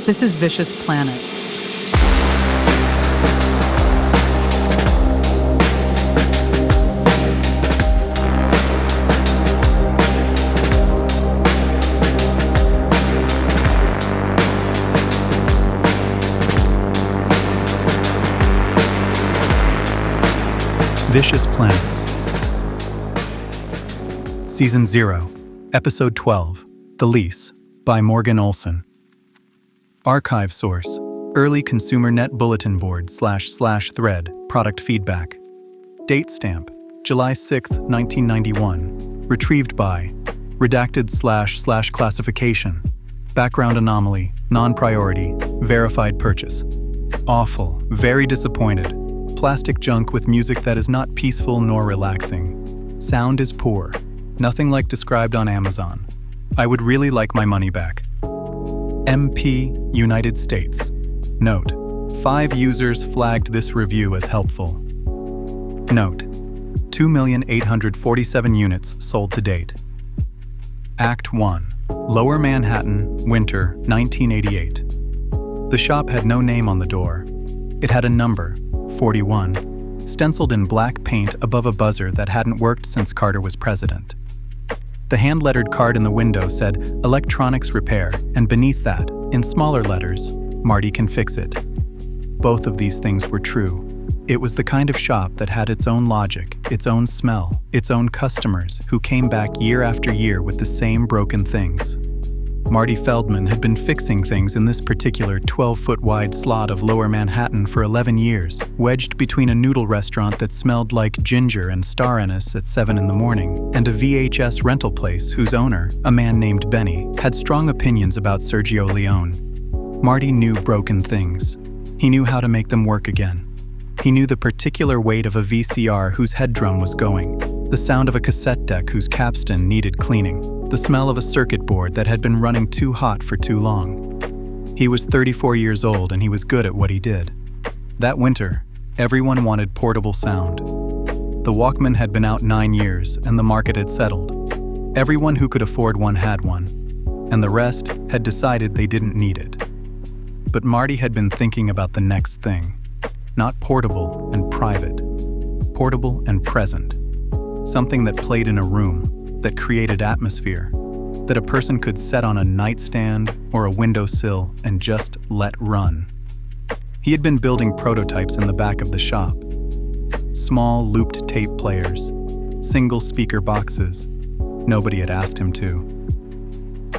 This is Vicious Planets. Vicious Planets. Season 0, Episode 12, The Lease, by Morgan Olson. Archive source, Early Consumer Net Bulletin Board /thread, product feedback. Date stamp, July 6, 1991. Retrieved by, redacted / classification. Background anomaly, non-priority, verified purchase. Awful, very disappointed. Plastic junk with music that is not peaceful nor relaxing. Sound is poor. Nothing like described on Amazon. I would really like my money back. MP, United States. Note: 5 users flagged this review as helpful. Note: 2,847 units sold to date. Act 1. Lower Manhattan, winter, 1988. The shop had no name on the door. It had a number, 41, stenciled in black paint above a buzzer that hadn't worked since Carter was president. The hand-lettered card in the window said, "Electronics Repair," and beneath that, in smaller letters, "Marty can fix it." Both of these things were true. It was the kind of shop that had its own logic, its own smell, its own customers who came back year after year with the same broken things. Marty Feldman had been fixing things in this particular 12-foot-wide slot of Lower Manhattan for 11 years, wedged between a noodle restaurant that smelled like ginger and star anise at 7 in the morning, and a VHS rental place whose owner, a man named Benny, had strong opinions about Sergio Leone. Marty knew broken things. He knew how to make them work again. He knew the particular weight of a VCR whose head drum was going, the sound of a cassette deck whose capstan needed cleaning, the smell of a circuit board that had been running too hot for too long. He was 34 years old and he was good at what he did. That winter, everyone wanted portable sound. The Walkman had been out 9 years and the market had settled. Everyone who could afford one had one, and the rest had decided they didn't need it. But Marty had been thinking about the next thing. Not portable and private. Portable and present. Something that played in a room, that created atmosphere, that a person could set on a nightstand or a windowsill and just let run. He had been building prototypes in the back of the shop. Small looped tape players, single speaker boxes. Nobody had asked him to.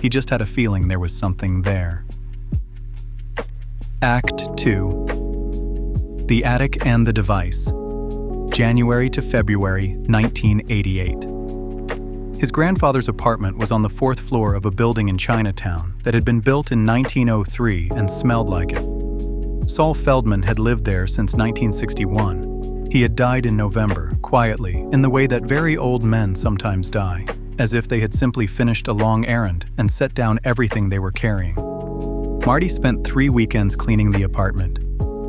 He just had a feeling there was something there. Act 2. The Attic and the Device. January to February 1988. His grandfather's apartment was on the 4th floor of a building in Chinatown that had been built in 1903 and smelled like it. Saul Feldman had lived there since 1961. He had died in November, quietly, in the way that very old men sometimes die, as if they had simply finished a long errand and set down everything they were carrying. Marty spent 3 weekends cleaning the apartment.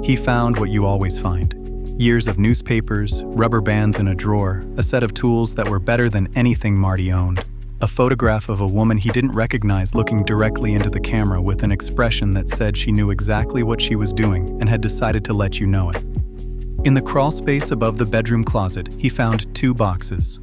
He found what you always find. Years of newspapers, rubber bands in a drawer, a set of tools that were better than anything Marty owned, a photograph of a woman he didn't recognize looking directly into the camera with an expression that said she knew exactly what she was doing and had decided to let you know it. In the crawl space above the bedroom closet, he found 2 boxes.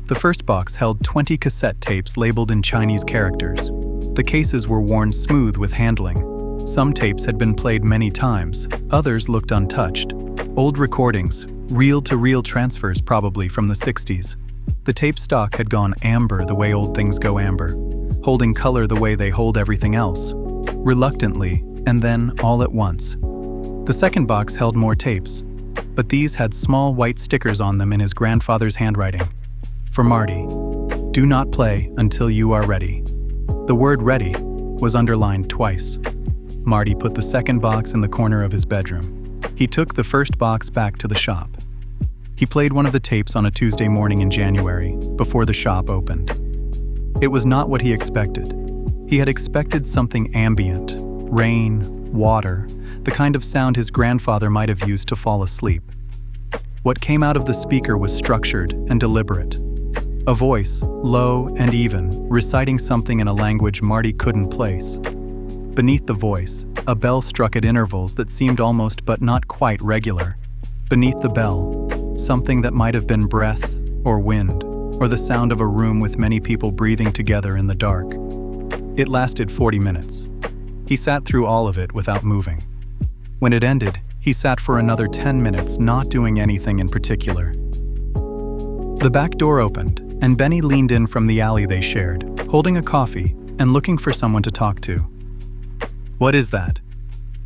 The first box held 20 cassette tapes labeled in Chinese characters. The cases were worn smooth with handling. Some tapes had been played many times, others looked untouched. Old recordings, reel-to-reel transfers probably from the 60s. The tape stock had gone amber the way old things go amber, holding color the way they hold everything else, reluctantly, and then all at once. The second box held more tapes, but these had small white stickers on them in his grandfather's handwriting. For Marty, "Do not play until you are ready." The word "ready" was underlined twice. Marty put the second box in the corner of his bedroom. He took the first box back to the shop. He played one of the tapes on a Tuesday morning in January, before the shop opened. It was not what he expected. He had expected something ambient, rain, water, the kind of sound his grandfather might have used to fall asleep. What came out of the speaker was structured and deliberate. A voice, low and even, reciting something in a language Marty couldn't place. Beneath the voice, a bell struck at intervals that seemed almost but not quite regular. Beneath the bell, something that might have been breath or wind, or the sound of a room with many people breathing together in the dark. It lasted 40 minutes. He sat through all of it without moving. When it ended, he sat for another 10 minutes, not doing anything in particular. The back door opened, and Benny leaned in from the alley they shared, holding a coffee and looking for someone to talk to. "What is that?"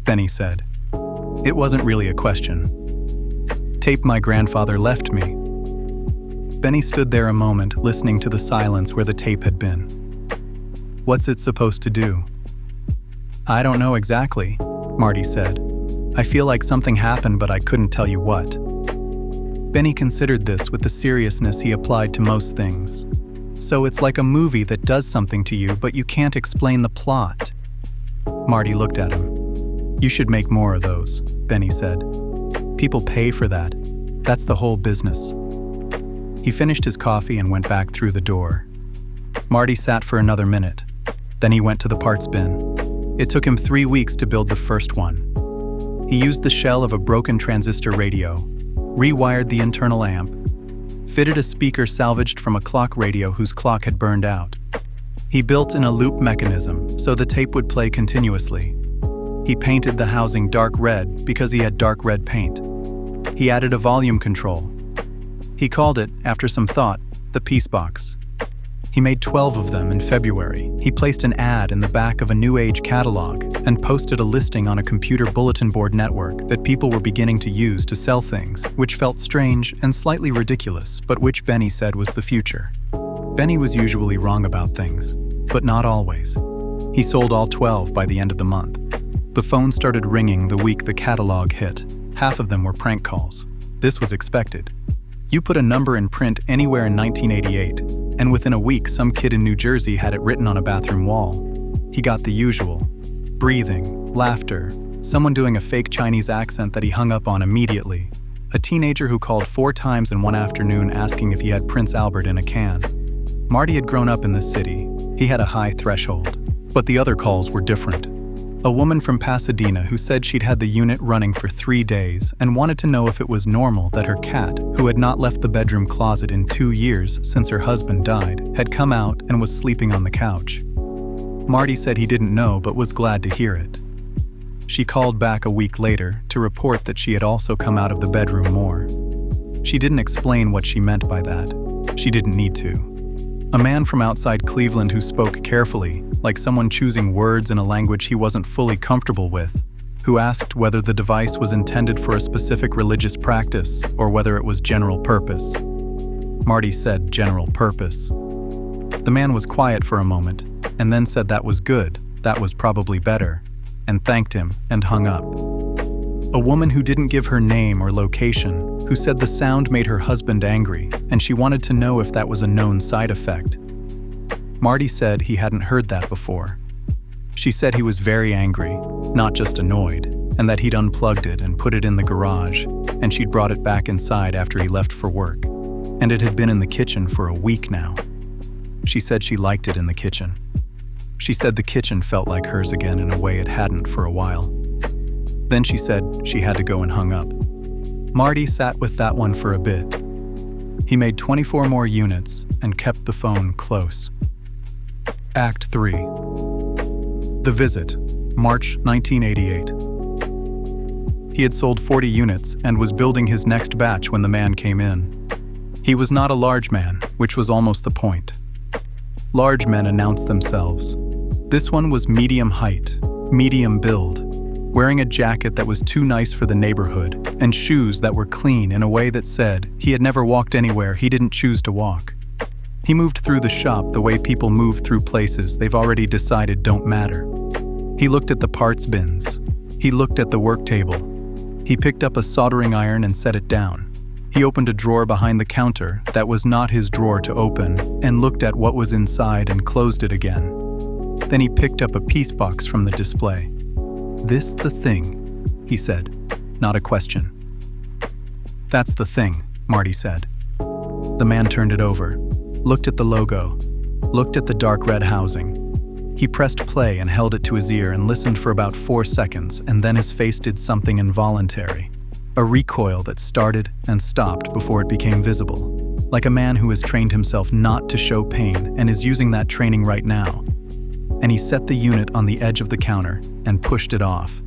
Benny said. It wasn't really a question. "Tape my grandfather left me." Benny stood there a moment, listening to the silence where the tape had been. "What's it supposed to do?" "I don't know exactly," Marty said. "I feel like something happened, but I couldn't tell you what." Benny considered this with the seriousness he applied to most things. "So it's like a movie that does something to you, but you can't explain the plot." Marty looked at him. "You should make more of those," Benny said. "People pay for that. That's the whole business." He finished his coffee and went back through the door. Marty sat for another minute. Then he went to the parts bin. It took him 3 weeks to build the first one. He used the shell of a broken transistor radio, rewired the internal amp, fitted a speaker salvaged from a clock radio whose clock had burned out. He built in a loop mechanism so the tape would play continuously. He painted the housing dark red because he had dark red paint. He added a volume control. He called it, after some thought, the PeaceBox. He made 12 of them in February. He placed an ad in the back of a New Age catalog and posted a listing on a computer bulletin board network that people were beginning to use to sell things, which felt strange and slightly ridiculous, but which Benny said was the future. Benny was usually wrong about things, but not always. He sold all 12 by the end of the month. The phone started ringing the week the catalog hit. Half of them were prank calls. This was expected. You put a number in print anywhere in 1988, and within a week some kid in New Jersey had it written on a bathroom wall. He got the usual: breathing, laughter, someone doing a fake Chinese accent that he hung up on immediately, a teenager who called 4 times in one afternoon asking if he had Prince Albert in a can. Marty had grown up in this city. He had a high threshold. But the other calls were different. A woman from Pasadena who said she'd had the unit running for 3 days and wanted to know if it was normal that her cat, who had not left the bedroom closet in 2 years since her husband died, had come out and was sleeping on the couch. Marty said he didn't know but was glad to hear it. She called back a week later to report that she had also come out of the bedroom more. She didn't explain what she meant by that. She didn't need to. A man from outside Cleveland who spoke carefully, like someone choosing words in a language he wasn't fully comfortable with, who asked whether the device was intended for a specific religious practice or whether it was general purpose. Marty said general purpose. The man was quiet for a moment, and then said that was good, that was probably better, and thanked him and hung up. A woman who didn't give her name or location, who said the sound made her husband angry, and she wanted to know if that was a known side effect. Marty said he hadn't heard that before. She said he was very angry, not just annoyed, and that he'd unplugged it and put it in the garage, and she'd brought it back inside after he left for work, and it had been in the kitchen for a week now. She said she liked it in the kitchen. She said the kitchen felt like hers again in a way it hadn't for a while. Then she said she had to go and hung up. Marty sat with that one for a bit. He made 24 more units and kept the phone close. Act 3. The Visit, March 1988. He had sold 40 units and was building his next batch when the man came in. He was not a large man, which was almost the point. Large men announce themselves. This one was medium height, medium build, wearing a jacket that was too nice for the neighborhood and shoes that were clean in a way that said he had never walked anywhere he didn't choose to walk. He moved through the shop the way people move through places they've already decided don't matter. He looked at the parts bins. He looked at the work table. He picked up a soldering iron and set it down. He opened a drawer behind the counter that was not his drawer to open and looked at what was inside and closed it again. Then he picked up a PeaceBox from the display. "This the thing," he said, not a question. "That's the thing," Marty said. The man turned it over, looked at the logo, looked at the dark red housing. He pressed play and held it to his ear and listened for about 4 seconds, and then his face did something involuntary. A recoil that started and stopped before it became visible, like a man who has trained himself not to show pain and is using that training right now. And he set the unit on the edge of the counter and pushed it off.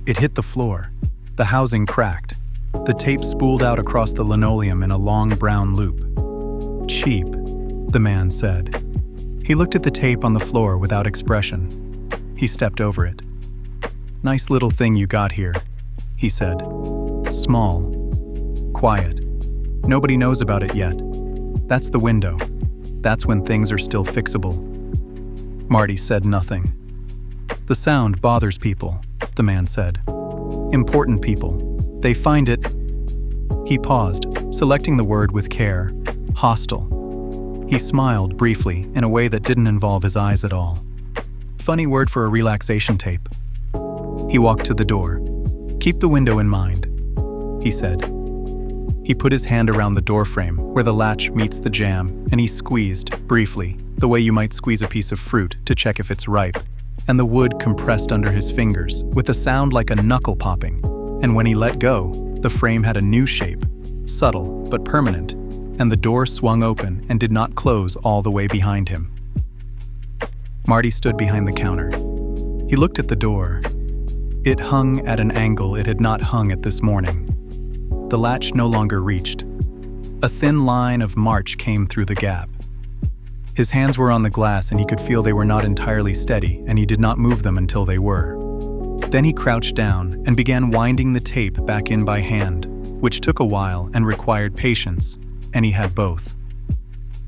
It hit the floor. The housing cracked. The tape spooled out across the linoleum in a long brown loop. "Cheap," the man said. He looked at the tape on the floor without expression. He stepped over it. "Nice little thing you got here," he said. "Small. Quiet. Nobody knows about it yet. That's the window. That's when things are still fixable." Marty said nothing. "The sound bothers people," the man said. "Important people. They find it—" He paused, selecting the word with care. "Hostile." He smiled briefly in a way that didn't involve his eyes at all. Funny word for a relaxation tape. He walked to the door. "Keep the window in mind," he said. He put his hand around the doorframe where the latch meets the jamb, and he squeezed, briefly, the way you might squeeze a piece of fruit to check if it's ripe, and the wood compressed under his fingers with a sound like a knuckle popping, and when he let go, the frame had a new shape, subtle but permanent, and the door swung open and did not close all the way behind him. Marty stood behind the counter. He looked at the door. It hung at an angle it had not hung at this morning. The latch no longer reached. A thin line of march came through the gap. His hands were on the glass and he could feel they were not entirely steady, and he did not move them until they were. Then he crouched down and began winding the tape back in by hand, which took a while and required patience, and he had both.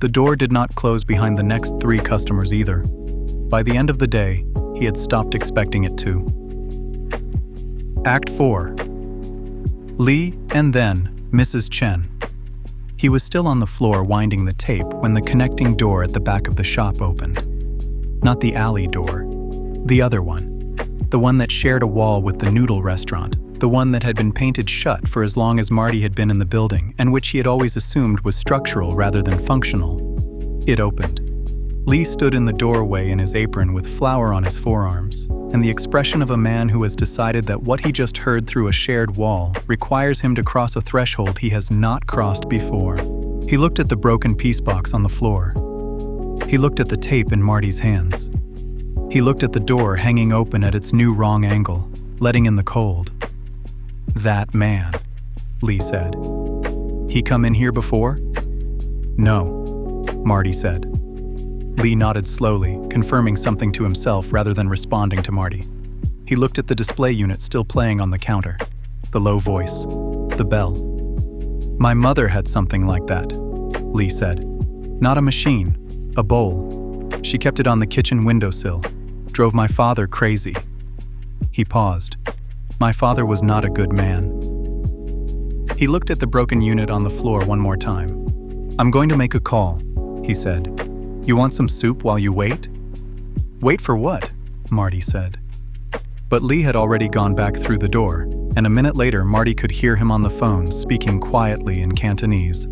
The door did not close behind the next 3 customers either. By the end of the day, he had stopped expecting it to. Act 4. Lee and then Mrs. Chen. He was still on the floor winding the tape when the connecting door at the back of the shop opened. Not the alley door, the other one. The one that shared a wall with the noodle restaurant, the one that had been painted shut for as long as Marty had been in the building and which he had always assumed was structural rather than functional. It opened. Lee stood in the doorway in his apron with flour on his forearms, and the expression of a man who has decided that what he just heard through a shared wall requires him to cross a threshold he has not crossed before. He looked at the broken PeaceBox on the floor. He looked at the tape in Marty's hands. He looked at the door hanging open at its new wrong angle, letting in the cold. "That man," Lee said. "He come in here before?" "No," Marty said. Lee nodded slowly, confirming something to himself rather than responding to Marty. He looked at the display unit still playing on the counter. The low voice. The bell. "My mother had something like that," Lee said. "Not a machine, a bowl. She kept it on the kitchen windowsill. Drove my father crazy." He paused. "My father was not a good man." He looked at the broken unit on the floor one more time. "I'm going to make a call," he said. "You want some soup while you wait?" "Wait for what?" Marty said. But Lee had already gone back through the door, and a minute later Marty could hear him on the phone speaking quietly in Cantonese,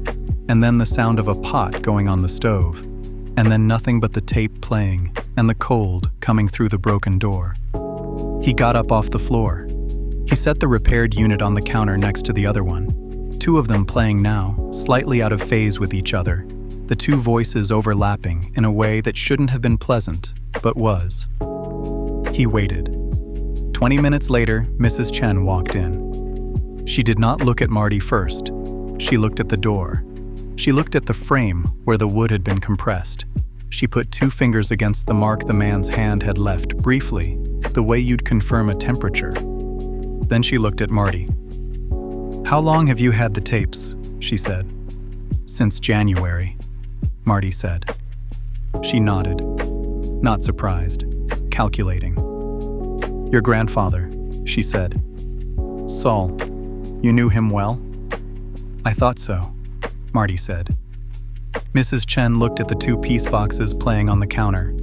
and then the sound of a pot going on the stove, and then nothing but the tape playing and the cold coming through the broken door. He got up off the floor. He set the repaired unit on the counter next to the other one, 2 of them playing now, slightly out of phase with each other, the 2 voices overlapping in a way that shouldn't have been pleasant, but was. He waited. 20 minutes later, Mrs. Chen walked in. She did not look at Marty first. She looked at the door. She looked at the frame where the wood had been compressed. She put 2 fingers against the mark the man's hand had left briefly, the way you'd confirm a temperature. Then she looked at Marty. "How long have you had the tapes?" she said. "Since January," Marty said. She nodded, not surprised, calculating. "Your grandfather," she said. "Saul, you knew him well?" "I thought so," Marty said. Mrs. Chen looked at the 2 PeaceBoxes playing on the counter.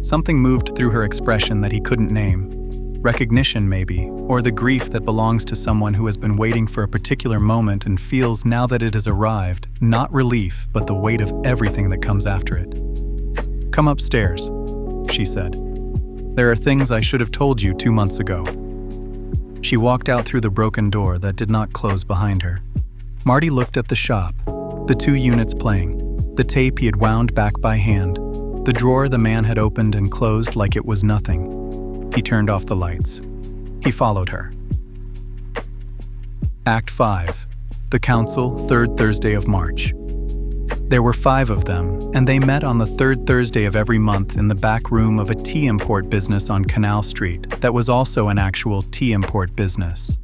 Something moved through her expression that he couldn't name. Recognition, maybe, or the grief that belongs to someone who has been waiting for a particular moment and feels now that it has arrived, not relief, but the weight of everything that comes after it. "Come upstairs," she said. "There are things I should have told you 2 months ago." She walked out through the broken door that did not close behind her. Marty looked at the shop, the 2 units playing, the tape he had wound back by hand, the drawer the man had opened and closed like it was nothing. He turned off the lights. He followed her. Act 5. The Council, 3rd Thursday of March. There were 5 of them, and they met on the 3rd Thursday of every month in the back room of a tea import business on Canal Street that was also an actual tea import business.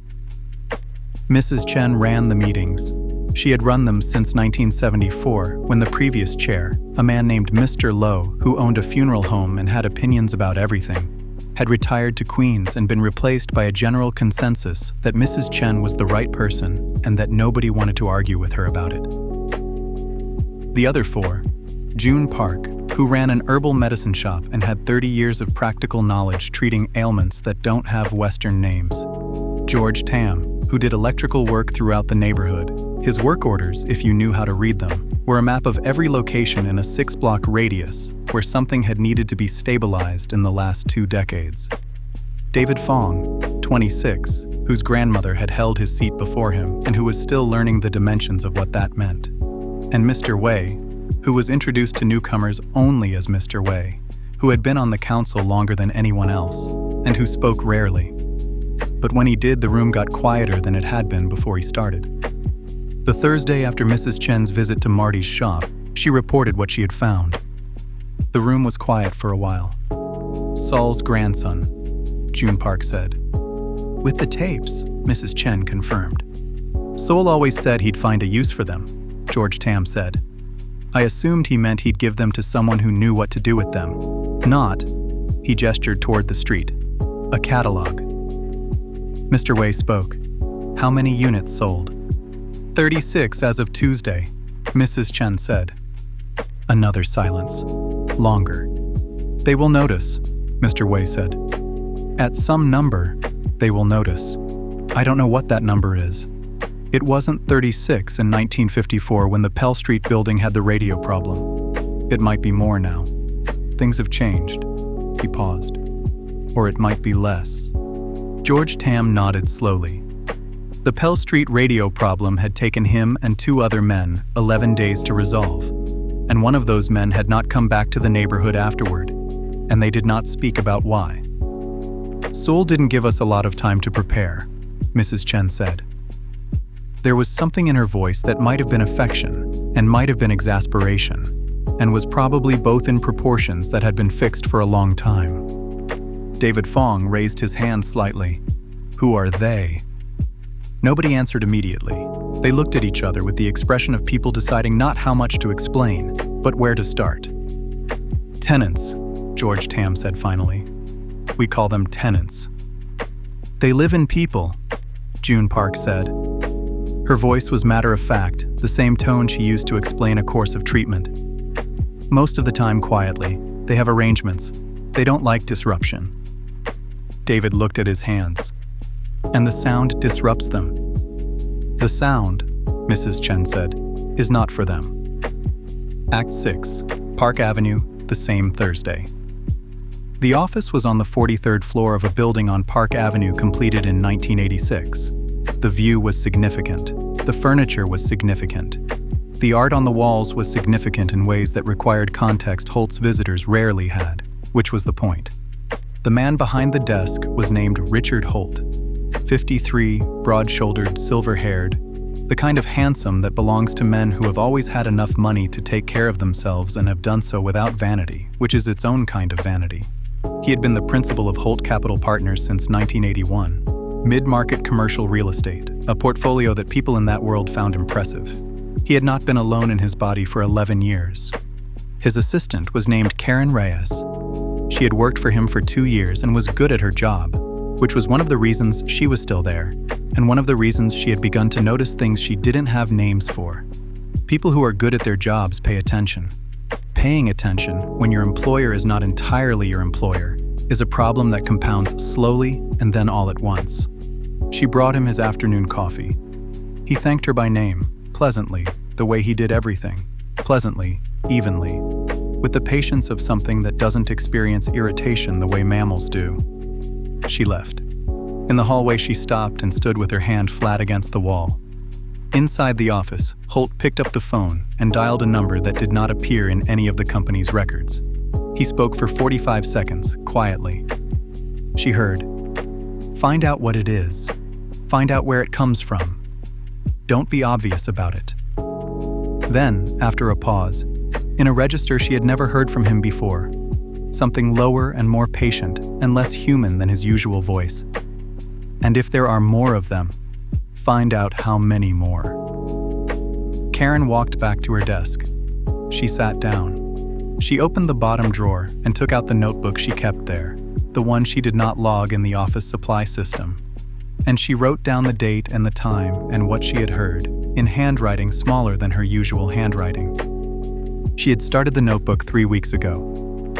Mrs. Chen ran the meetings. She had run them since 1974, when the previous chair, a man named Mr. Lowe, who owned a funeral home and had opinions about everything, had retired to Queens and been replaced by a general consensus that Mrs. Chen was the right person and that nobody wanted to argue with her about it. The other 4, June Park, who ran an herbal medicine shop and had 30 years of practical knowledge treating ailments that don't have Western names. George Tam, who did electrical work throughout the neighborhood. His work orders, if you knew how to read them, were a map of every location in a 6-block radius where something had needed to be stabilized in the last 2 decades. David Fong, 26, whose grandmother had held his seat before him and who was still learning the dimensions of what that meant. And Mr. Wei, who was introduced to newcomers only as Mr. Wei, who had been on the council longer than anyone else, and who spoke rarely. But when he did, the room got quieter than it had been before he started. The Thursday after Mrs. Chen's visit to Marty's shop, she reported what she had found. The room was quiet for a while. "Saul's grandson," June Park said. "With the tapes," Mrs. Chen confirmed. "Saul always said he'd find a use for them," George Tam said. "I assumed he meant he'd give them to someone who knew what to do with them. Not," he gestured toward the street, "a catalog." Mr. Wei spoke. "How many units sold?" 36 as of Tuesday, Mrs. Chen said. Another silence. Longer. "They will notice," Mr. Wei said. "At some number, they will notice. I don't know what that number is. It wasn't 36 in 1954 when the Pell Street building had the radio problem. It might be more now. Things have changed." He paused. "Or it might be less." George Tam nodded slowly. The Pell Street radio problem had taken him and 2 other men 11 days to resolve, and one of those men had not come back to the neighborhood afterward, and they did not speak about why. "Seoul didn't give us a lot of time to prepare," Mrs. Chen said. There was something in her voice that might have been affection and might have been exasperation, and was probably both in proportions that had been fixed for a long time. David Fong raised his hand slightly. "Who are they?" Nobody answered immediately. They looked at each other with the expression of people deciding not how much to explain, but where to start. "Tenants," George Tam said finally. "We call them tenants." "They live in people," June Park said. Her voice was matter-of-fact, the same tone she used to explain a course of treatment. "Most of the time quietly. They have arrangements. They don't like disruption." David looked at his hands. "And the sound disrupts them." "The sound," Mrs. Chen said, "is not for them." Act 6, Park Avenue, the same Thursday. The office was on the 43rd floor of a building on Park Avenue completed in 1986. The view was significant. The furniture was significant. The art on the walls was significant in ways that required context Holt's visitors rarely had, which was the point. The man behind the desk was named Richard Holt. 53, broad-shouldered, silver-haired, the kind of handsome that belongs to men who have always had enough money to take care of themselves and have done so without vanity, which is its own kind of vanity. He had been the principal of Holt Capital Partners since 1981, mid-market commercial real estate, a portfolio that people in that world found impressive. He had not been alone in his body for 11 years. His assistant was named Karen Reyes. She had worked for him for 2 years and was good at her job, which was one of the reasons she was still there, and one of the reasons she had begun to notice things she didn't have names for. People who are good at their jobs pay attention. Paying attention, when your employer is not entirely your employer, is a problem that compounds slowly and then all at once. She brought him his afternoon coffee. He thanked her by name, pleasantly, the way he did everything, pleasantly, evenly. with the patience of something that doesn't experience irritation the way mammals do. She left. In the hallway, she stopped and stood with her hand flat against the wall. Inside the office, Holt picked up the phone and dialed a number that did not appear in any of the company's records. He spoke for 45 seconds, quietly. She heard, "Find out what it is. Find out where it comes from. Don't be obvious about it." Then, after a pause, in a register she had never heard from him before, something lower and more patient and less human than his usual voice. "And if there are more of them, find out how many more." Karen walked back to her desk. She sat down. She opened the bottom drawer and took out the notebook she kept there, the one she did not log in the office supply system. And she wrote down the date and the time and what she had heard, in handwriting smaller than her usual handwriting. She had started the notebook 3 weeks ago.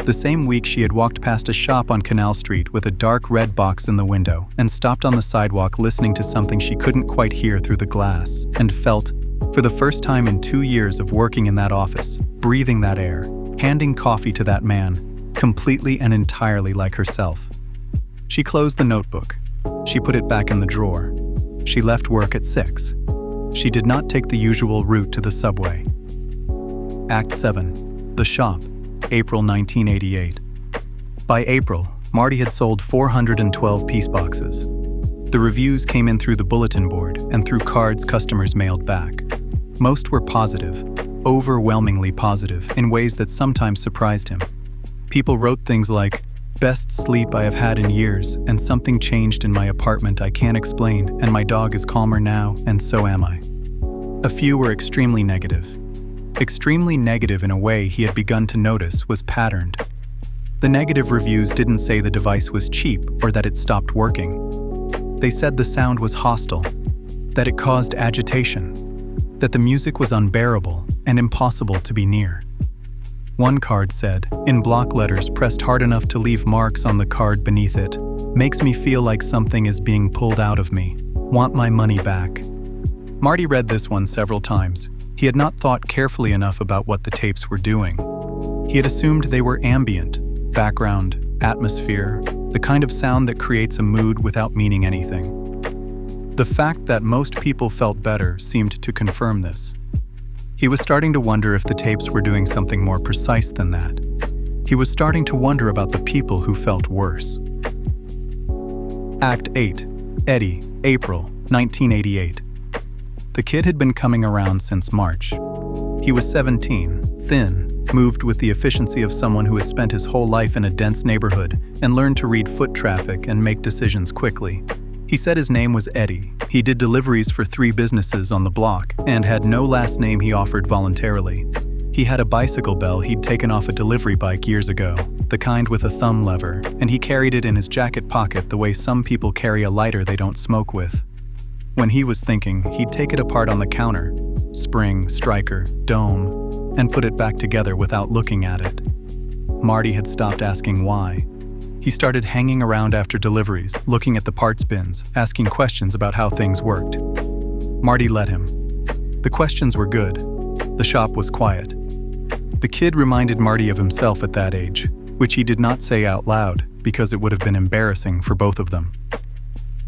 The same week she had walked past a shop on Canal Street with a dark red box in the window and stopped on the sidewalk listening to something she couldn't quite hear through the glass, and felt, for the first time in 2 years of working in that office, breathing that air, handing coffee to that man, completely and entirely like herself. She closed the notebook. She put it back in the drawer. She left work at 6. She did not take the usual route to the subway. Act 7. The Shop, April 1988. By April, Marty had sold 412 PeaceBoxes. The reviews came in through the bulletin board and through cards customers mailed back. Most were positive, overwhelmingly positive, in ways that sometimes surprised him. People wrote things like, "Best sleep I have had in years, and something changed in my apartment I can't explain, and my dog is calmer now, and so am I." A few were extremely negative. Extremely negative in a way he had begun to notice was patterned. The negative reviews didn't say the device was cheap or that it stopped working. They said the sound was hostile, that it caused agitation, that the music was unbearable and impossible to be near. One card said, in block letters pressed hard enough to leave marks on the card beneath it, "Makes me feel like something is being pulled out of me. Want my money back." Marty read this one several times. He had not thought carefully enough about what the tapes were doing. He had assumed they were ambient, background, atmosphere, the kind of sound that creates a mood without meaning anything. The fact that most people felt better seemed to confirm this. He was starting to wonder if the tapes were doing something more precise than that. He was starting to wonder about the people who felt worse. Act 8. Eddie, April, 1988. The kid had been coming around since March. He was 17, thin, moved with the efficiency of someone who has spent his whole life in a dense neighborhood and learned to read foot traffic and make decisions quickly. He said his name was Eddie. He did deliveries for 3 businesses on the block and had no last name he offered voluntarily. He had a bicycle bell he'd taken off a delivery bike years ago, the kind with a thumb lever, and he carried it in his jacket pocket the way some people carry a lighter they don't smoke with. When he was thinking, he'd take it apart on the counter, spring, striker, dome, and put it back together without looking at it. Marty had stopped asking why. He started hanging around after deliveries, looking at the parts bins, asking questions about how things worked. Marty let him. The questions were good. The shop was quiet. The kid reminded Marty of himself at that age, which he did not say out loud because it would have been embarrassing for both of them.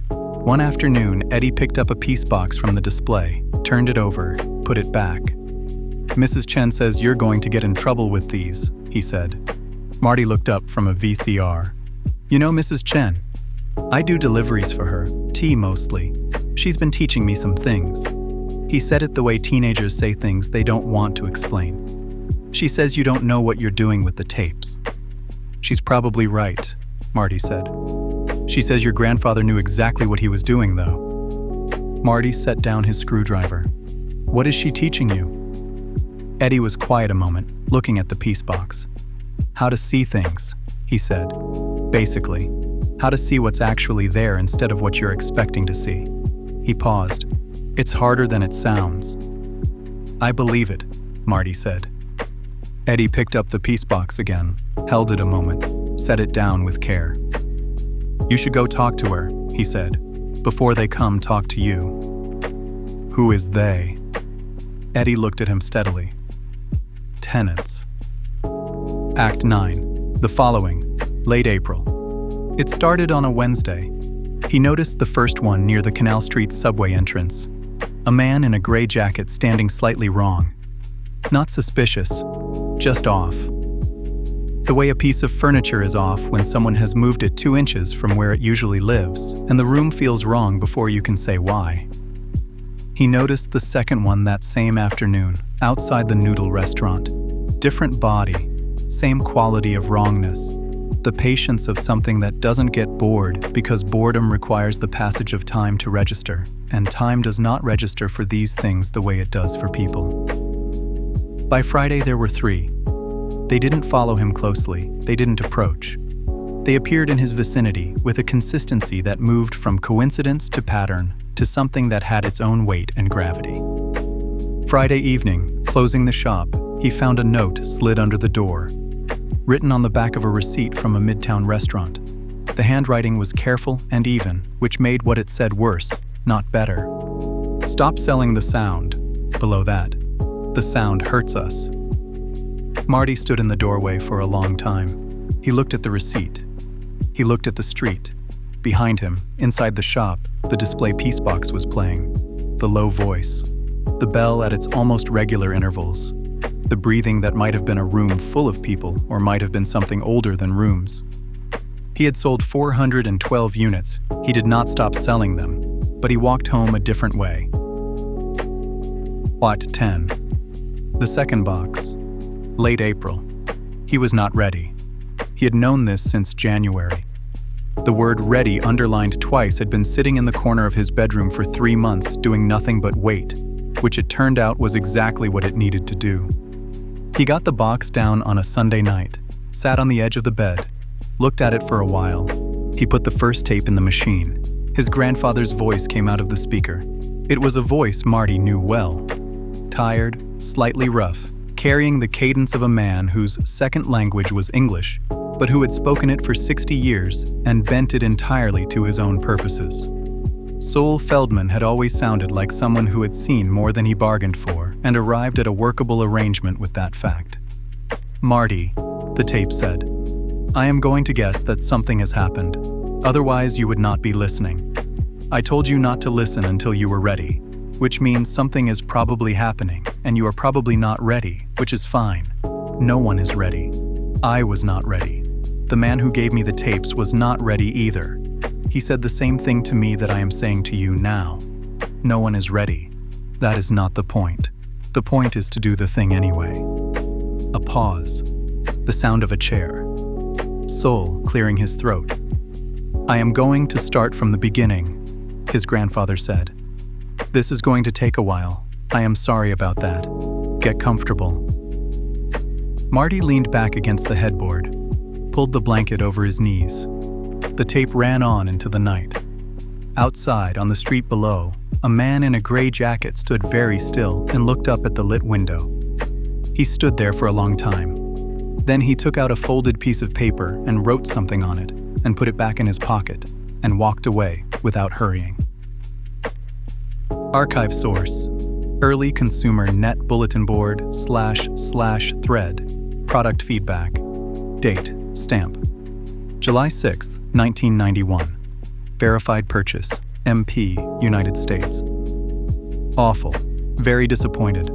One afternoon, Eddie picked up a PeaceBox from the display, turned it over, put it back. "Mrs. Chen says you're going to get in trouble with these," he said. Marty looked up from a VCR. "You know Mrs. Chen? I do deliveries for her, tea mostly. She's been teaching me some things." He said it the way teenagers say things they don't want to explain. "She says you don't know what you're doing with the tapes." "She's probably right," Marty said. "She says your grandfather knew exactly what he was doing, though." Marty set down his screwdriver. "What is she teaching you?" Eddie was quiet a moment, looking at the PeaceBox. "How to see things," he said. "Basically, how to see what's actually there instead of what you're expecting to see." He paused. "It's harder than it sounds." "I believe it," Marty said. Eddie picked up the PeaceBox again, held it a moment, set it down with care. "You should go talk to her," he said, "before they come talk to you." "Who is they?" Eddie looked at him steadily. "Tenants." Act 9. The following, late April. It started on a Wednesday. He noticed the first one near the Canal Street subway entrance. A man in a gray jacket standing slightly wrong. Not suspicious, just off. The way a piece of furniture is off when someone has moved it 2 inches from where it usually lives, and the room feels wrong before you can say why. He noticed the second one that same afternoon, outside the noodle restaurant. Different body, same quality of wrongness. The patience of something that doesn't get bored because boredom requires the passage of time to register, and time does not register for these things the way it does for people. By Friday there were 3. They didn't follow him closely, they didn't approach. They appeared in his vicinity with a consistency that moved from coincidence to pattern to something that had its own weight and gravity. Friday evening, closing the shop, he found a note slid under the door, written on the back of a receipt from a midtown restaurant. The handwriting was careful and even, which made what it said worse, not better. Stop selling the sound. Below that, the sound hurts us. Marty stood in the doorway for a long time. He looked at the receipt. He looked at the street. Behind him, inside the shop, the display PeaceBox was playing. The low voice. The bell at its almost regular intervals. The breathing that might have been a room full of people or might have been something older than rooms. He had sold 412 units. He did not stop selling them, but he walked home a different way. Lot 10. The second box. Late April. He was not ready. He had known this since January. The word ready underlined twice had been sitting in the corner of his bedroom for 3 months doing nothing but wait, which it turned out was exactly what it needed to do. He got the box down on a Sunday night, sat on the edge of the bed, looked at it for a while. He put the first tape in the machine. His grandfather's voice came out of the speaker. It was a voice Marty knew well. Tired, slightly rough, carrying the cadence of a man whose second language was English, but who had spoken it for 60 years and bent it entirely to his own purposes. Sol Feldman had always sounded like someone who had seen more than he bargained for and arrived at a workable arrangement with that fact. Marty, the tape said, I am going to guess that something has happened. Otherwise, you would not be listening. I told you not to listen until you were ready, which means something is probably happening, and you are probably not ready, which is fine. No one is ready. I was not ready. The man who gave me the tapes was not ready either. He said the same thing to me that I am saying to you now. No one is ready. That is not the point. The point is to do the thing anyway. A pause. The sound of a chair. Sol clearing his throat. I am going to start from the beginning, his grandfather said. This is going to take a while. I am sorry about that. Get comfortable. Marty leaned back against the headboard, pulled the blanket over his knees. The tape ran on into the night. Outside, on the street below, a man in a gray jacket stood very still and looked up at the lit window. He stood there for a long time. Then he took out a folded piece of paper and wrote something on it and put it back in his pocket and walked away without hurrying. Archive source: Early Consumer Net Bulletin Board //thread. Product feedback. Date: stamp. July 6, 1991. Verified purchase. MP, United States. Awful. Very disappointed.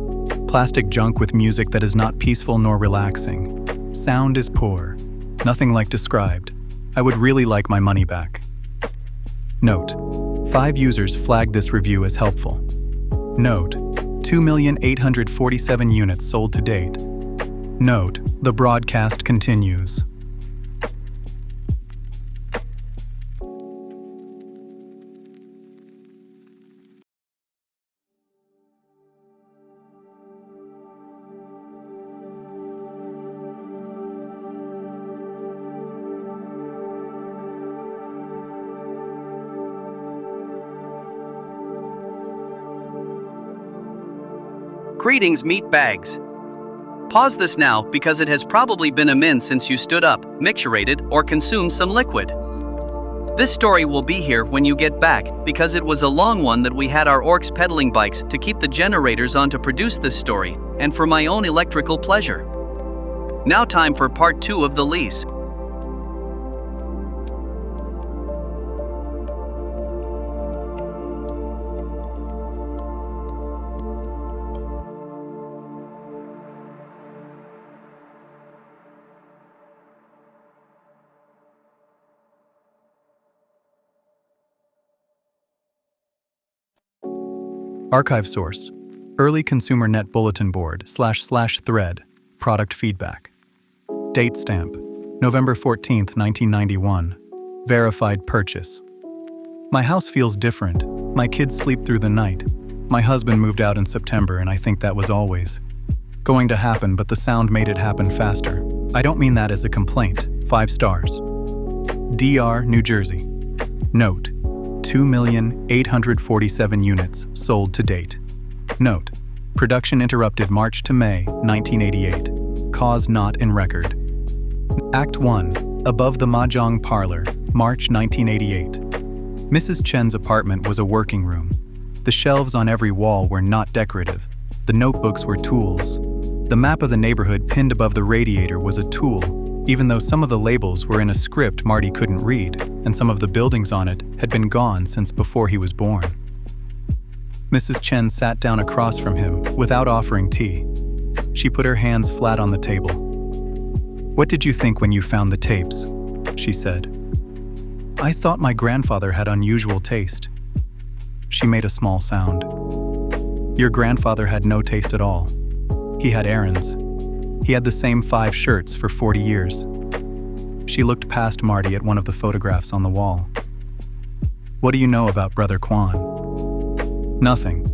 Plastic junk with music that is not peaceful nor relaxing. Sound is poor. Nothing like described. I would really like my money back. Note: 5 users flagged this review as helpful. Note: 2,847 units sold to date. Note: the broadcast continues. Greetings, meat bags. Pause this now because it has probably been a min since you stood up, micturated, or consumed some liquid. This story will be here when you get back because it was a long one that we had our orcs pedaling bikes to keep the generators on to produce this story, and for my own electrical pleasure. Now time for part 2 of the lease. Archive source: Early Consumer Net Bulletin Board //thread, product feedback. Date stamp: November 14, 1991. Verified purchase. My house feels different. My kids sleep through the night. My husband moved out in September, and I think that was always going to happen, but the sound made it happen faster. I don't mean that as a complaint. 5 stars. DR, New Jersey. Note: 2,847 units sold to date. Note: production interrupted March to May 1988. Cause not in record. Act 1. Above the Mahjong Parlor, March 1988. Mrs. Chen's apartment was a working room. The shelves on every wall were not decorative. The notebooks were tools. The map of the neighborhood pinned above the radiator was a tool, even though some of the labels were in a script Marty couldn't read, and some of the buildings on it had been gone since before he was born. Mrs. Chen sat down across from him without offering tea. She put her hands flat on the table. "What did you think when you found the tapes?" she said. "I thought my grandfather had unusual taste." She made a small sound. "Your grandfather had no taste at all. He had errands. He had the same 5 shirts for 40 years. She looked past Marty at one of the photographs on the wall. "What do you know about Brother Kwan?" "Nothing.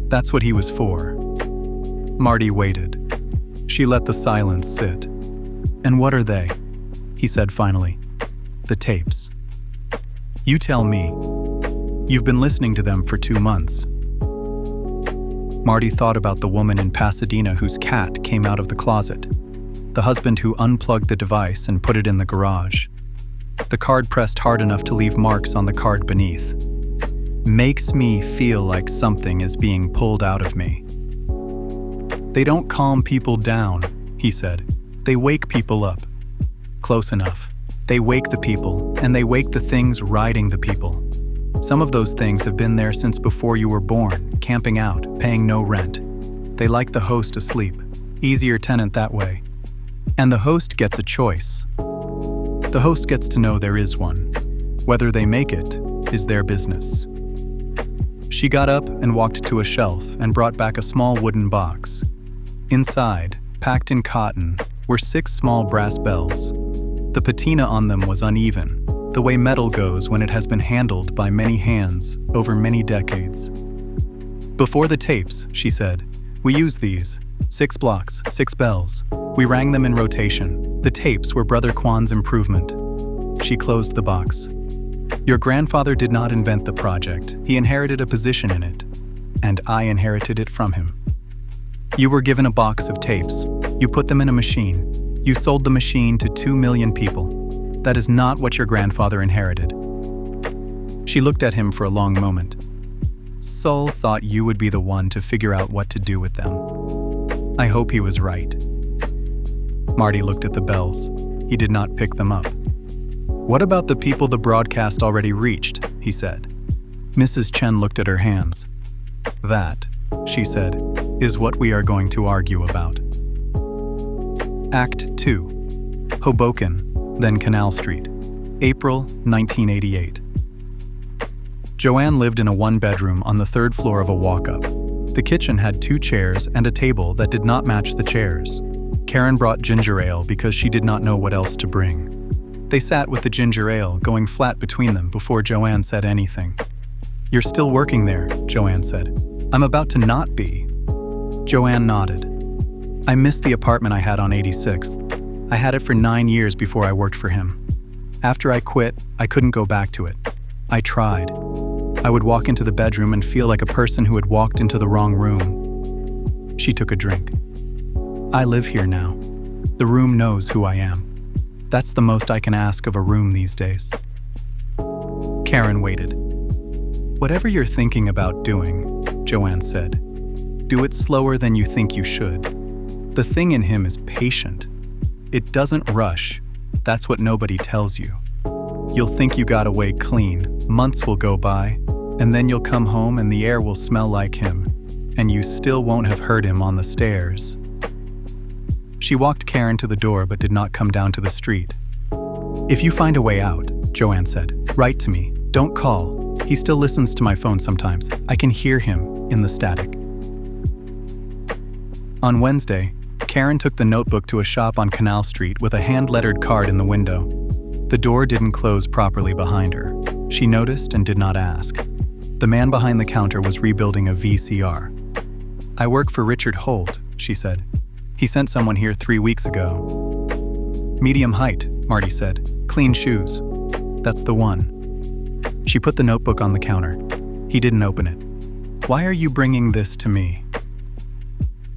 That's what he was for." Marty waited. She let the silence sit. "And what are they?" he said finally. "The tapes." "You tell me. You've been listening to them for 2 months." Marty thought about the woman in Pasadena whose cat came out of the closet, the husband who unplugged the device and put it in the garage, the card pressed hard enough to leave marks on the card beneath. "Makes me feel like something is being pulled out of me." "They don't calm people down," he said. "They wake people up." "Close enough. They wake the people, and they wake the things riding the people. Some of those things have been there since before you were born, camping out, paying no rent. They like the host asleep. Easier tenant that way. And the host gets a choice. The host gets to know there is one. Whether they make it is their business." She got up and walked to a shelf and brought back a small wooden box. Inside, packed in cotton, were 6 small brass bells. The patina on them was uneven, the way metal goes when it has been handled by many hands over many decades. "Before the tapes," she said, "we used these. 6 blocks, 6 bells. We rang them in rotation. The tapes were Brother Kwan's improvement." She closed the box. "Your grandfather did not invent the project. He inherited a position in it. And I inherited it from him. You were given a box of tapes. You put them in a machine. You sold the machine to 2 million people. That is not what your grandfather inherited." She looked at him for a long moment. "Sol thought you would be the one to figure out what to do with them. I hope he was right." Marty looked at the bells. He did not pick them up. "What about the people the broadcast already reached?" he said. Mrs. Chen looked at her hands. "That," she said, "is what we are going to argue about." Act 2. Hoboken, then Canal Street, April 1988. Joanne lived in a 1-bedroom on the 3rd floor of a walk-up. The kitchen had 2 chairs and a table that did not match the chairs. Karen brought ginger ale because she did not know what else to bring. They sat with the ginger ale going flat between them before Joanne said anything. "You're still working there," Joanne said. "I'm about to not be." Joanne nodded. "I missed the apartment I had on 86th. I had it for 9 years before I worked for him. After I quit, I couldn't go back to it. I tried. I would walk into the bedroom and feel like a person who had walked into the wrong room." She took a drink. "I live here now. The room knows who I am. That's the most I can ask of a room these days." Karen waited. "Whatever you're thinking about doing," Joanne said, "do it slower than you think you should. The thing in him is patient. It doesn't rush. That's what nobody tells you. You'll think you got away clean, months will go by, and then you'll come home and the air will smell like him, and you still won't have heard him on the stairs. She walked Karen to the door but did not come down to the street. "If you find a way out," Joanne said, "write to me. Don't call. He still listens to my phone sometimes. I can hear him in the static." On Wednesday, Karen took the notebook to a shop on Canal Street with a hand-lettered card in the window. The door didn't close properly behind her. She noticed and did not ask. The man behind the counter was rebuilding a VCR. "I work for Richard Holt," she said. "He sent someone here 3 weeks ago." "Medium height," Marty said. "Clean shoes." "That's the one." She put the notebook on the counter. He didn't open it. "Why are you bringing this to me?"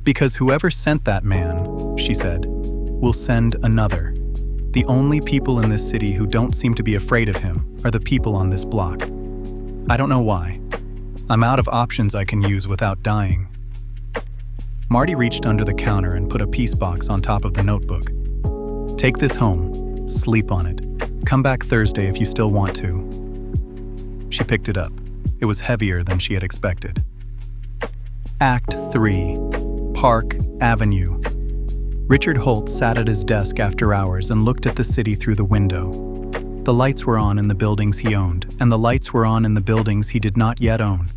"Because whoever sent that man," she said, "will send another. The only people in this city who don't seem to be afraid of him are the people on this block. I don't know why. I'm out of options I can use without dying." Marty reached under the counter and put a PeaceBox on top of the notebook. "Take this home. Sleep on it. Come back Thursday if you still want to." She picked it up. It was heavier than she had expected. Act 3. Park Avenue. Richard Holt sat at his desk after hours and looked at the city through the window. The lights were on in the buildings he owned, and the lights were on in the buildings he did not yet own.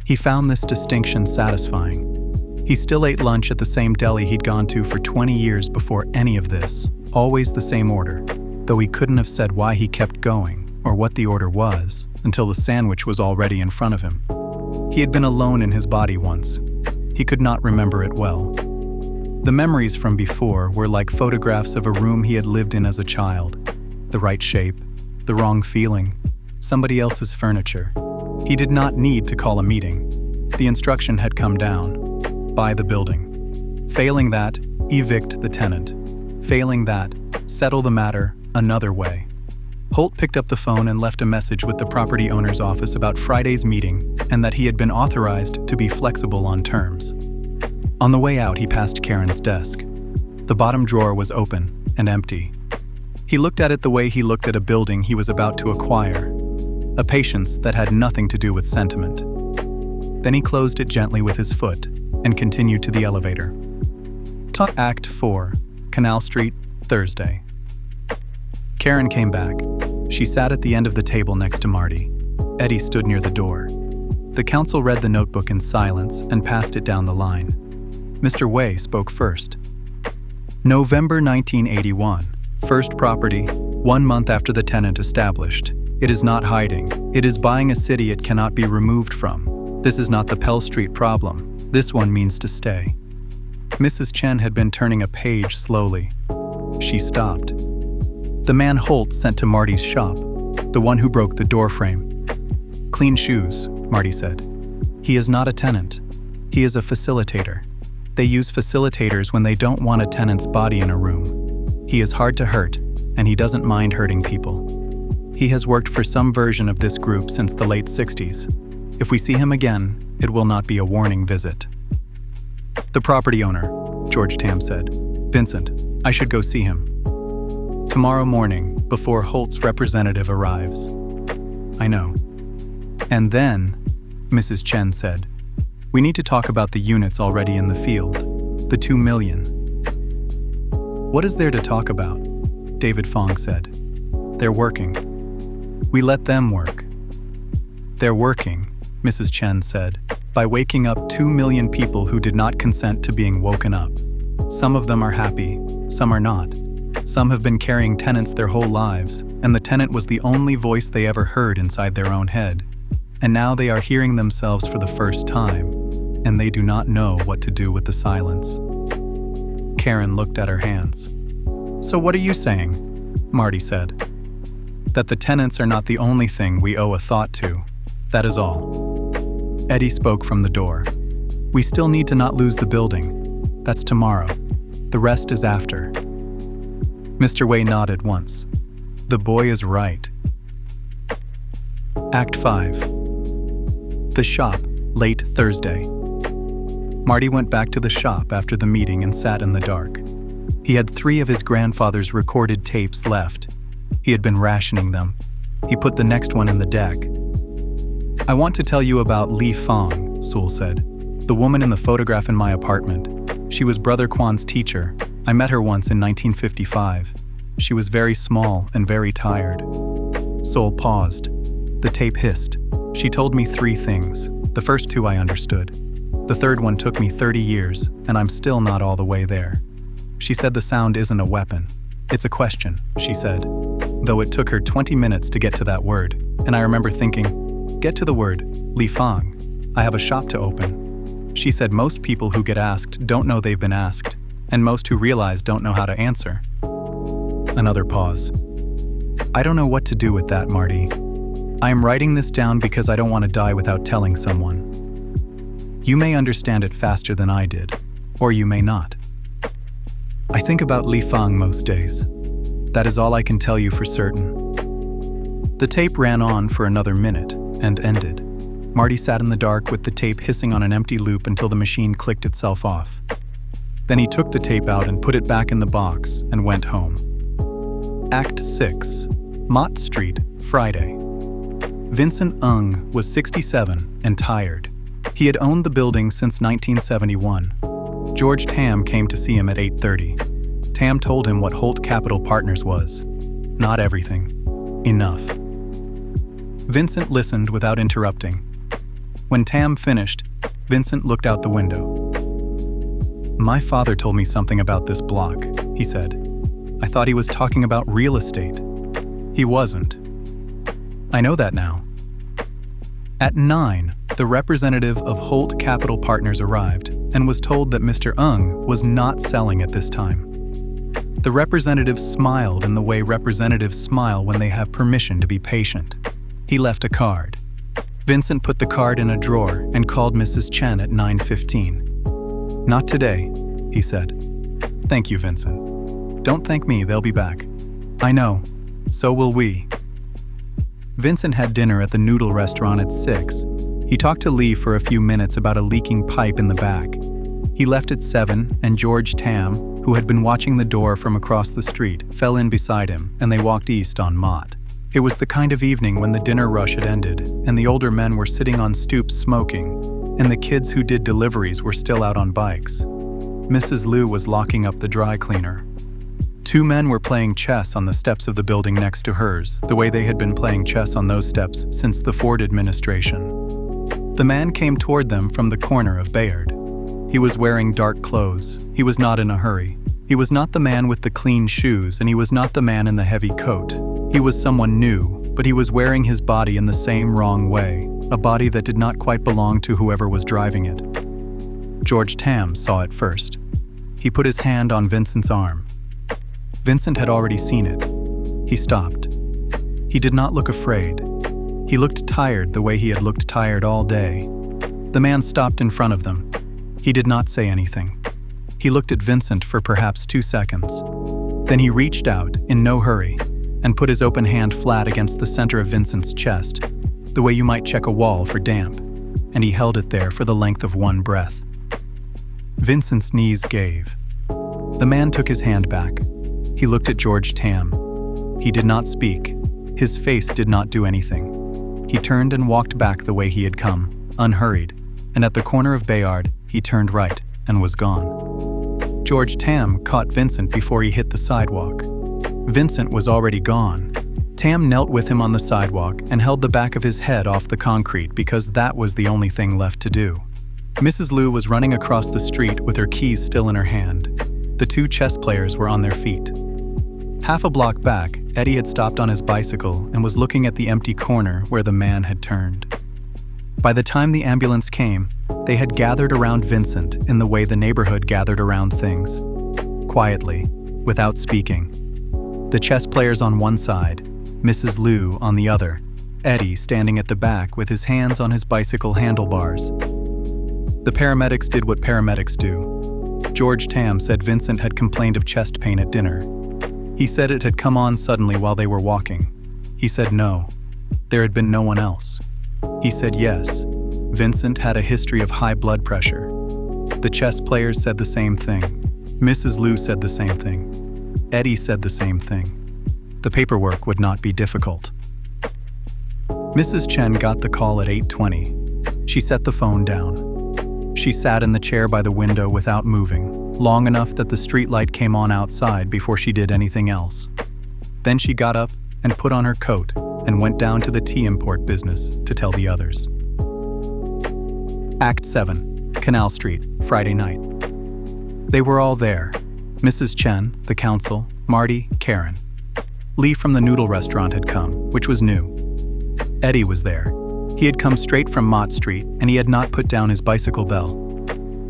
He found this distinction satisfying. He still ate lunch at the same deli he'd gone to for 20 years before any of this, always the same order, though he couldn't have said why he kept going or what the order was until the sandwich was already in front of him. He had been alone in his body once. He could not remember it well. The memories from before were like photographs of a room he had lived in as a child. The right shape, the wrong feeling, somebody else's furniture. He did not need to call a meeting. The instruction had come down. Buy the building. Failing that, evict the tenant. Failing that, settle the matter another way. Holt picked up the phone and left a message with the property owner's office about Friday's meeting and that he had been authorized to be flexible on terms. On the way out, he passed Karen's desk. The bottom drawer was open and empty. He looked at it the way he looked at a building he was about to acquire, a patience that had nothing to do with sentiment. Then he closed it gently with his foot and continued to the elevator. Act 4, Canal Street, Thursday. Karen came back. She sat at the end of the table next to Marty. Eddie stood near the door. The counsel read the notebook in silence and passed it down the line. Mr. Way spoke first. November 1981. First property, 1 month after the tenant established. It is not hiding. It is buying a city it cannot be removed from. This is not the Pell Street problem. This one means to stay. Mrs. Chen had been turning a page slowly. She stopped. The man Holt sent to Marty's shop, the one who broke the door frame. "Clean shoes," Marty said. "He is not a tenant. He is a facilitator. They use facilitators when they don't want a tenant's body in a room. He is hard to hurt, and he doesn't mind hurting people. He has worked for some version of this group since the late 60s. If we see him again, it will not be a warning visit." "The property owner," George Tam said. "Vincent, I should go see him." "Tomorrow morning, before Holt's representative arrives." "I know." "And then," Mrs. Chen said, "we need to talk about the units already in the field, the 2 million. "What is there to talk about?" David Fong said. "They're working. We let them work." "They're working," Mrs. Chen said, "by waking up 2 million people who did not consent to being woken up. Some of them are happy, some are not. Some have been carrying tenants their whole lives, and the tenant was the only voice they ever heard inside their own head. And now they are hearing themselves for the first time, and they do not know what to do with the silence." Karen looked at her hands. "So what are you saying?" Marty said. "That the tenants are not the only thing we owe a thought to. That is all." Eddie spoke from the door. "We still need to not lose the building. That's tomorrow. The rest is after." Mr. Way nodded once. "The boy is right." Act 5. The shop, late Thursday. Marty went back to the shop after the meeting and sat in the dark. He had 3 of his grandfather's recorded tapes left. He had been rationing them. He put the next one in the deck. "I want to tell you about Li Fang," Sewell said. "The woman in the photograph in my apartment. She was Brother Kwan's teacher. I met her once in 1955. She was very small and very tired." Sewell paused. The tape hissed. "She told me 3 things. The first 2 I understood. The third one took me 30 years, and I'm still not all the way there. She said the sound isn't a weapon. It's a question," she said, though it took her 20 minutes to get to that word, and I remember thinking, get to the word, Li Fang. I have a shop to open. She said most people who get asked don't know they've been asked, and most who realize don't know how to answer. Another pause. "I don't know what to do with that, Marty. I am writing this down because I don't want to die without telling someone. You may understand it faster than I did, or you may not. I think about Li Fang most days. That is all I can tell you for certain." The tape ran on for another minute and ended. Marty sat in the dark with the tape hissing on an empty loop until the machine clicked itself off. Then he took the tape out and put it back in the box and went home. Act 6. Mott Street, Friday. Vincent Ng was 67 and tired. He had owned the building since 1971. George Tam came to see him at 8:30. Tam told him what Holt Capital Partners was. Not everything. Enough. Vincent listened without interrupting. When Tam finished, Vincent looked out the window. "My father told me something about this block," he said. "I thought he was talking about real estate. He wasn't. I know that now." At 9, the representative of Holt Capital Partners arrived and was told that Mr. Ng was not selling at this time. The representative smiled in the way representatives smile when they have permission to be patient. He left a card. Vincent put the card in a drawer and called Mrs. Chen at 9:15. "Not today," he said. "Thank you, Vincent." "Don't thank me, they'll be back." "I know. So will we." Vincent had dinner at the noodle restaurant at 6. He talked to Lee for a few minutes about a leaking pipe in the back. He left at 7, and George Tam, who had been watching the door from across the street, fell in beside him, and they walked east on Mott. It was the kind of evening when the dinner rush had ended, and the older men were sitting on stoops smoking, and the kids who did deliveries were still out on bikes. Mrs. Liu was locking up the dry cleaner. 2 men were playing chess on the steps of the building next to hers, the way they had been playing chess on those steps since the Ford administration. The man came toward them from the corner of Bayard. He was wearing dark clothes. He was not in a hurry. He was not the man with the clean shoes, and he was not the man in the heavy coat. He was someone new, but he was wearing his body in the same wrong way, a body that did not quite belong to whoever was driving it. George Tam saw it first. He put his hand on Vincent's arm. Vincent had already seen it. He stopped. He did not look afraid. He looked tired the way he had looked tired all day. The man stopped in front of them. He did not say anything. He looked at Vincent for perhaps 2 seconds. Then he reached out, in no hurry, and put his open hand flat against the center of Vincent's chest, the way you might check a wall for damp, and he held it there for the length of one breath. Vincent's knees gave. The man took his hand back. He looked at George Tam. He did not speak. His face did not do anything. He turned and walked back the way he had come, unhurried, and at the corner of Bayard, he turned right and was gone. George Tam caught Vincent before he hit the sidewalk. Vincent was already gone. Tam knelt with him on the sidewalk and held the back of his head off the concrete because that was the only thing left to do. Mrs. Liu was running across the street with her keys still in her hand. The 2 chess players were on their feet. Half a block back, Eddie had stopped on his bicycle and was looking at the empty corner where the man had turned. By the time the ambulance came, they had gathered around Vincent in the way the neighborhood gathered around things. Quietly, without speaking. The chess players on one side, Mrs. Liu on the other, Eddie standing at the back with his hands on his bicycle handlebars. The paramedics did what paramedics do. George Tam said Vincent had complained of chest pain at dinner. He said it had come on suddenly while they were walking. He said no. There had been no one else. He said yes. Vincent had a history of high blood pressure. The chess players said the same thing. Mrs. Liu said the same thing. Eddie said the same thing. The paperwork would not be difficult. Mrs. Chen got the call at 8:20. She set the phone down. She sat in the chair by the window without moving, long enough that the streetlight came on outside before she did anything else. Then she got up and put on her coat and went down to the tea import business to tell the others. Act 7, Canal Street, Friday night. They were all there. Mrs. Chen, the counsel, Marty, Karen. Lee from the noodle restaurant had come, which was new. Eddie was there. He had come straight from Mott Street, and he had not put down his bicycle bell.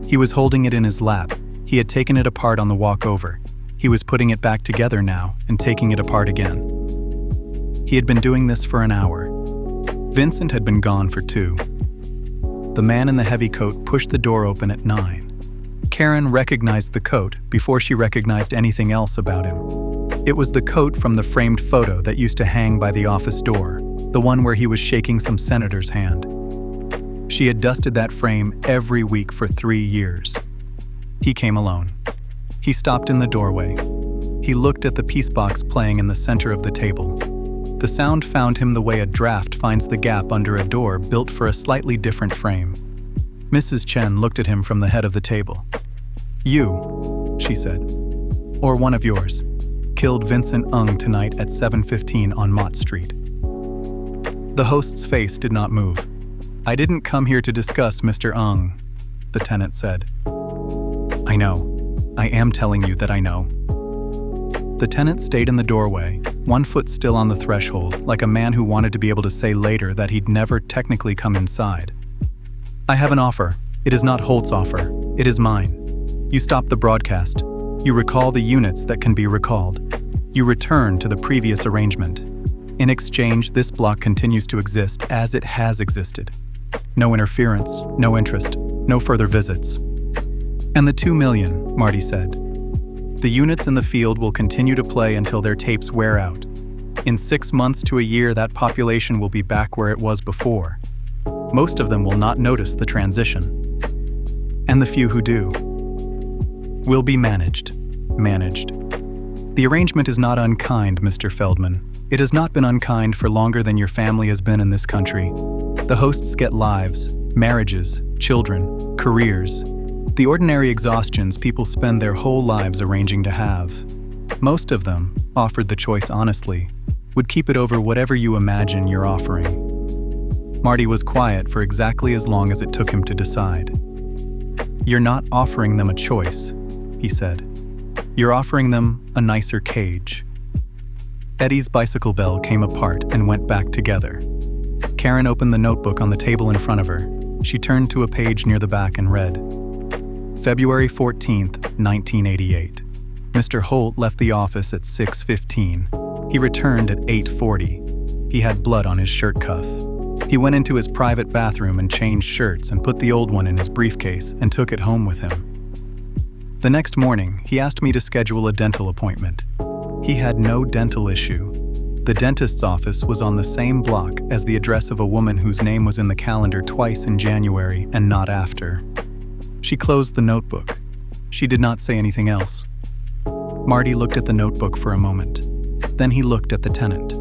He was holding it in his lap. He had taken it apart on the walk over. He was putting it back together now and taking it apart again. He had been doing this for an hour. Vincent had been gone for 2. The man in the heavy coat pushed the door open at 9. Karen recognized the coat before she recognized anything else about him. It was the coat from the framed photo that used to hang by the office door, the one where he was shaking some senator's hand. She had dusted that frame every week for 3 years. He came alone. He stopped in the doorway. He looked at the PeaceBox playing in the center of the table. The sound found him the way a draft finds the gap under a door built for a slightly different frame. Mrs. Chen looked at him from the head of the table. "You," she said, "or one of yours, killed Vincent Ng tonight at 7:15 on Mott Street." The host's face did not move. "I didn't come here to discuss Mr. Ng," the tenant said. "I know. I am telling you that I know." The tenant stayed in the doorway, one foot still on the threshold, like a man who wanted to be able to say later that he'd never technically come inside. "I have an offer. It is not Holt's offer. It is mine. You stop the broadcast. You recall the units that can be recalled. You return to the previous arrangement. In exchange, this block continues to exist as it has existed. No interference, no interest, no further visits." "And the 2 million, Marty said. "The units in the field will continue to play until their tapes wear out. In 6 months to a year, that population will be back where it was before. Most of them will not notice the transition. And the few who do will be managed. The arrangement is not unkind, Mr. Feldman. It has not been unkind for longer than your family has been in this country. The hosts get lives, marriages, children, careers. The ordinary exhaustions people spend their whole lives arranging to have. Most of them, offered the choice honestly, would keep it over whatever you imagine you're offering." Marty was quiet for exactly as long as it took him to decide. "You're not offering them a choice," he said. "You're offering them a nicer cage." Eddie's bicycle bell came apart and went back together. Karen opened the notebook on the table in front of her. She turned to a page near the back and read, "February 14th, 1988. Mr. Holt left the office at 6:15. He returned at 8:40. He had blood on his shirt cuff. He went into his private bathroom and changed shirts and put the old one in his briefcase and took it home with him. The next morning, he asked me to schedule a dental appointment. He had no dental issue. The dentist's office was on the same block as the address of a woman whose name was in the calendar twice in January and not after." She closed the notebook. She did not say anything else. Marty looked at the notebook for a moment. Then he looked at the tenant.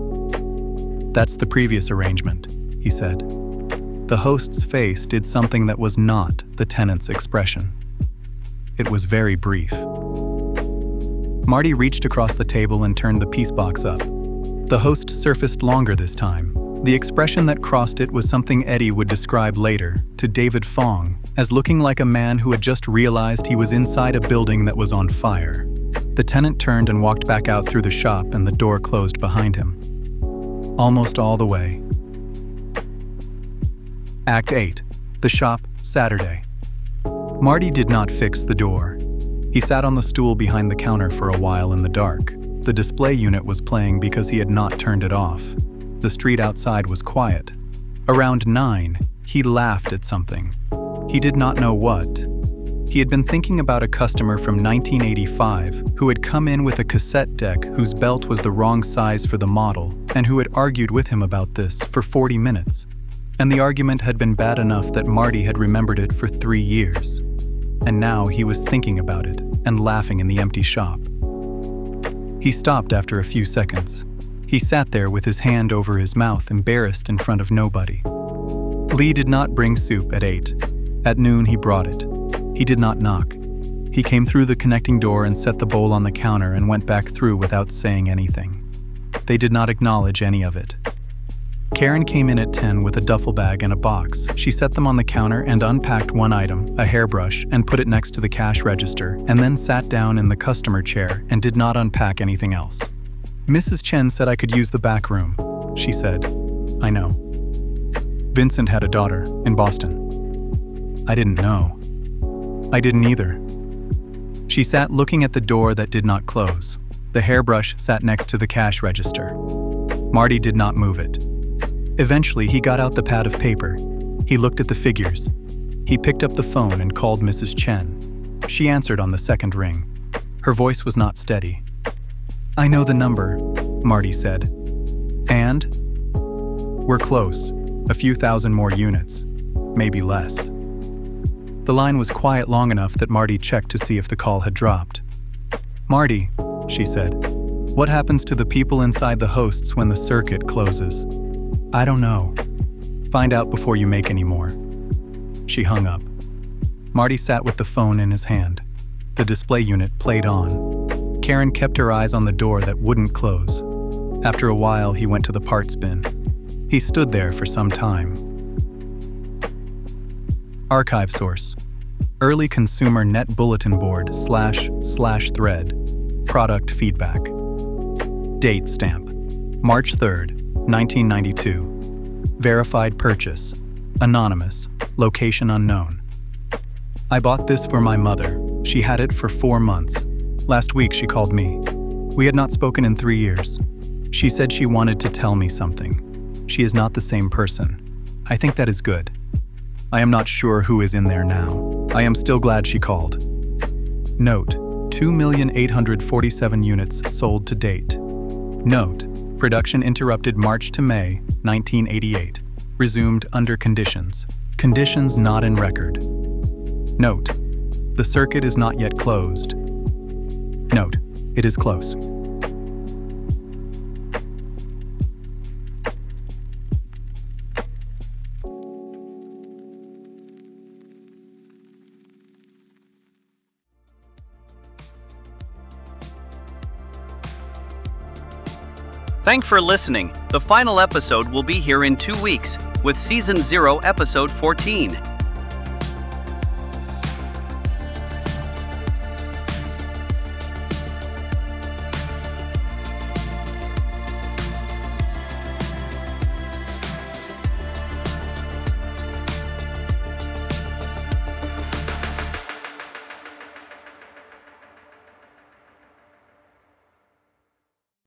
"That's the previous arrangement," he said. The host's face did something that was not the tenant's expression. It was very brief. Marty reached across the table and turned the PeaceBox up. The host surfaced longer this time. The expression that crossed it was something Eddie would describe later to David Fong as looking like a man who had just realized he was inside a building that was on fire. The tenant turned and walked back out through the shop, and the door closed behind him. Almost all the way. Act 8. The shop, Saturday. Marty did not fix the door. He sat on the stool behind the counter for a while in the dark. The display unit was playing because he had not turned it off. The street outside was quiet. Around 9, he laughed at something. He did not know what. He had been thinking about a customer from 1985 who had come in with a cassette deck whose belt was the wrong size for the model, and who had argued with him about this for 40 minutes. And the argument had been bad enough that Marty had remembered it for 3 years. and now he was thinking about it and laughing in the empty shop. He stopped after a few seconds. He sat there with his hand over his mouth, embarrassed in front of nobody. Lee did not bring soup at 8. At noon he brought it. He did not knock. He came through the connecting door and set the bowl on the counter and went back through without saying anything. They did not acknowledge any of it. Karen came in at 10 with a duffel bag and a box. She set them on the counter and unpacked one item, a hairbrush, and put it next to the cash register, and then sat down in the customer chair and did not unpack anything else. Mrs. Chen said I could use the back room, she said. I know. Vincent had a daughter in Boston. I didn't know. I didn't either. She sat looking at the door that did not close. The hairbrush sat next to the cash register. Marty did not move it. Eventually, he got out the pad of paper. He looked at the figures. He picked up the phone and called Mrs. Chen. She answered on the second ring. Her voice was not steady. I know the number, Marty said. And? We're close. A few thousand more units. Maybe less. The line was quiet long enough that Marty checked to see if the call had dropped. Marty, she said, what happens to the people inside the hosts when the circuit closes? I don't know. Find out before you make any more. She hung up. Marty sat with the phone in his hand. The display unit played on. Karen kept her eyes on the door that wouldn't close. After a while, he went to the parts bin. He stood there for some time. Archive source: Early Consumer Net Bulletin Board //thread. Product feedback. Date stamp: March 3rd, 1992. Verified purchase. Anonymous. Location unknown. I bought this for my mother. She had it for 4 months. Last week she called me. We had not spoken in 3 years. She said she wanted to tell me something. She is not the same person. I think that is good. I am not sure who is in there now. I am still glad she called. Note: 2,847 units sold to date. Note: production interrupted March to May 1988. Resumed under conditions. Conditions not in record. Note: the circuit is not yet closed. Note: it is close. Thanks for listening. The final episode will be here in 2 weeks with Season 0, Episode 14.